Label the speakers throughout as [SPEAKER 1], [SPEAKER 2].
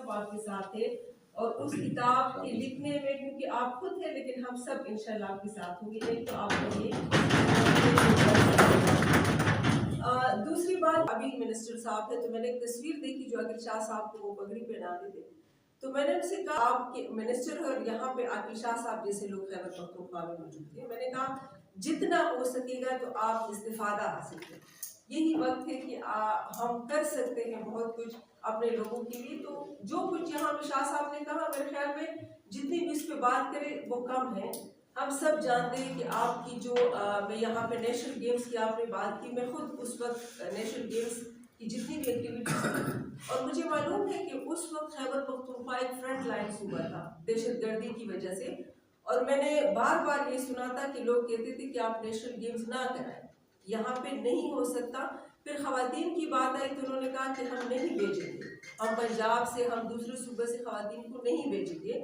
[SPEAKER 1] وقت آپ کے ساتھ تھے اور اس کتاب کے لکھنے میں، کیونکہ آپ خود ہیں لیکن ہم سب انشاءاللہ آپ کے ساتھ ہوں گے. ایک تو آپ کو یہ دوسری بات، ابھی منسٹر صاحب ہے تو میں نے ایک تصویر دیکھی جو عاقل شاہ صاحب کو وہ پگڑی پہناتے تھے، تو میں نے ان سے کہا آپ کے منسٹر اور یہاں پہ عاقل شاہ صاحب جیسے لوگ خیبر پختونخوا میں موجود تھے، میں نے کہا جتنا ہو سکے گا تو آپ استفادہ حاصل کریں. یہی وقت ہے کہ ہم کر سکتے ہیں بہت کچھ اپنے لوگوں کے لیے. تو جو کچھ یہاں پہ شاہ صاحب نے کہا میرے خیال میں جتنی بھی اس پہ بات کرے وہ کم ہے. ہم سب جانتے ہیں کہ آپ کی جو میں یہاں پہ نیشنل گیمز کی آپ نے بات کی، میں خود اس وقت نیشنل گیمز کی جتنی بھی ایکٹیویٹیز اور مجھے معلوم ہے کہ اس وقت خیبر پختونخوا ایک فرنٹ لائن صوبہ تھا دہشت گردی کی وجہ سے، اور میں نے بار بار یہ سنا تھا کہ لوگ کہتے تھے کہ آپ نیشنل گیمز نہ کرائیں، یہاں پہ نہیں ہو سکتا. پھر خواتین کی بات آئی تو انہوں نے کہا کہ ہم نہیں بھیجیں گے، ہم پنجاب سے ہم دوسرے صوبے سے خواتین کو نہیں بھیجیں گے.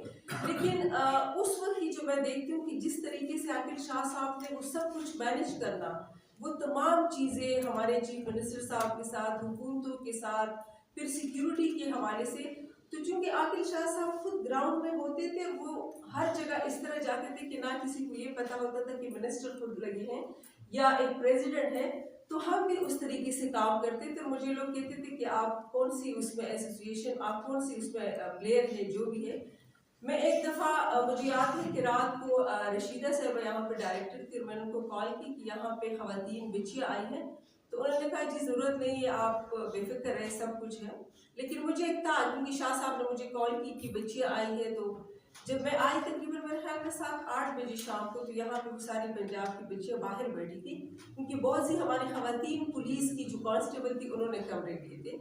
[SPEAKER 1] لیکن اس وقت کی جو میں دیکھتی ہوں کہ جس طریقے سے عاقل شاہ صاحب نے وہ سب کچھ مینج کرنا، وہ تمام چیزیں ہمارے چیف منسٹر صاحب کے ساتھ، حکومتوں کے ساتھ، پھر سیکیورٹی کے حوالے سے، تو چونکہ عاقل شاہ صاحب خود گراؤنڈ میں ہوتے تھے، وہ ہر جگہ اس طرح جاتے تھے کہ نہ کسی کو یہ پتا ہوتا تھا کہ منسٹر خود لگے ہیں یا ایک پریزیڈنٹ ہے. تو ہم بھی اس طریقے سے کام کرتے تھے. مجھے لوگ کہتے تھے کہ آپ کون سی اس میں ایسوسیشن، آپ کون سی اس میں پلیئر ہے، جو بھی ہے. میں ایک دفعہ مجھے یاد ہے کہ رات کو رشیدہ صاحبہ یہاں پہ ڈائریکٹر تھی، اور میں نے ان کو کال کی کہ یہاں پہ خواتین بچیاں آئی ہیں، تو انہوں نے کہا جی ضرورت نہیں ہے، آپ بے فکر رہے، سب کچھ ہے. لیکن مجھے ایک تھا کیونکہ شاہ صاحب نے مجھے کال کی کہ بچیاں آئی ہیں، تو جب میں آئی تقریباً میرے خیال میں 7-8 بجے شام کو، تو یہاں پہ وہ ساری پنجاب کی بچیاں باہر بیٹھی تھی، کیونکہ بہت سی ہماری خواتین پولیس کی جو کانسٹیبل تھی انہوں نے کمرے لیے تھے.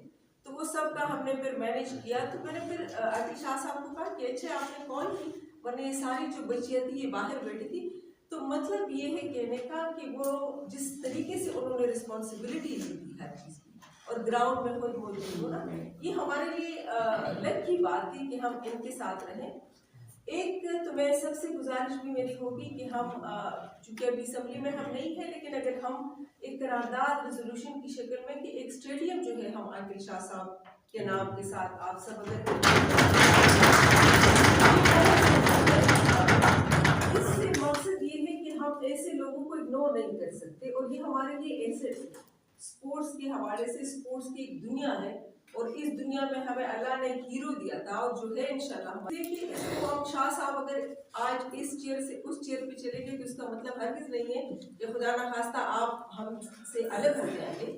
[SPEAKER 1] تو وہ سب کا ہم نے پھر مینیج کیا. تو میں نے پھر عاقل شاہ صاحب کو کہا کہ اچھا آپ نے کال کی، ورنہ یہ ساری جو بچیاں تھی یہ باہر بیٹھی تھی. تو مطلب یہ ہے کہنے کا کہ وہ جس طریقے سے انہوں نے رسپانسبلٹی لی تھی ہر چیز کی، اور گراؤنڈ میں خود موجود ہونا، یہ ہمارے لیے لک کی بات تھی کہ ہم ان کے ساتھ رہیں. ایک تو میں سب سے گزارش بھی میری ہوگی کہ ہم چونکہ ابھی اسمبلی میں ہم نہیں ہیں، لیکن اگر ہم ایک قرارداد ریزولوشن کی شکل میں کہ ایک اسٹیڈیم جو ہے ہم عاقل شاہ صاحب کے نام کے ساتھ آپ سب اگر اس سے مقصد یہ ہے کہ ہم ایسے لوگوں کو اگنور نہیں کر سکتے، اور یہ ہمارے لیے ایسے اسپورٹس کے حوالے سے اسپورٹس کی ایک دنیا ہے، اور اس دنیا میں ہمیں اللہ نے ایک ہیرو دیا تھا، اور جو ہے انشاءاللہ دیکھیے اس کو ہم شاہ صاحب اگر آج اس چیئر سے اس چیئر پہ چلے گئے تو اس کا مطلب ہرگز نہیں ہے کہ خدا نخواستہ آپ ہم سے الگ ہو جائیں گے.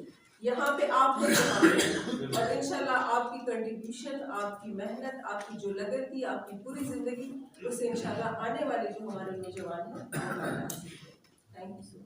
[SPEAKER 1] یہاں پہ آپ کو اور انشاءاللہ آپ کی کنٹریبیوشن، آپ کی محنت، آپ کی جو لگن تھی، آپ کی پوری زندگی، اس سے انشاءاللہ آنے والے جو ہمارے نوجوان ہیں. Thank you.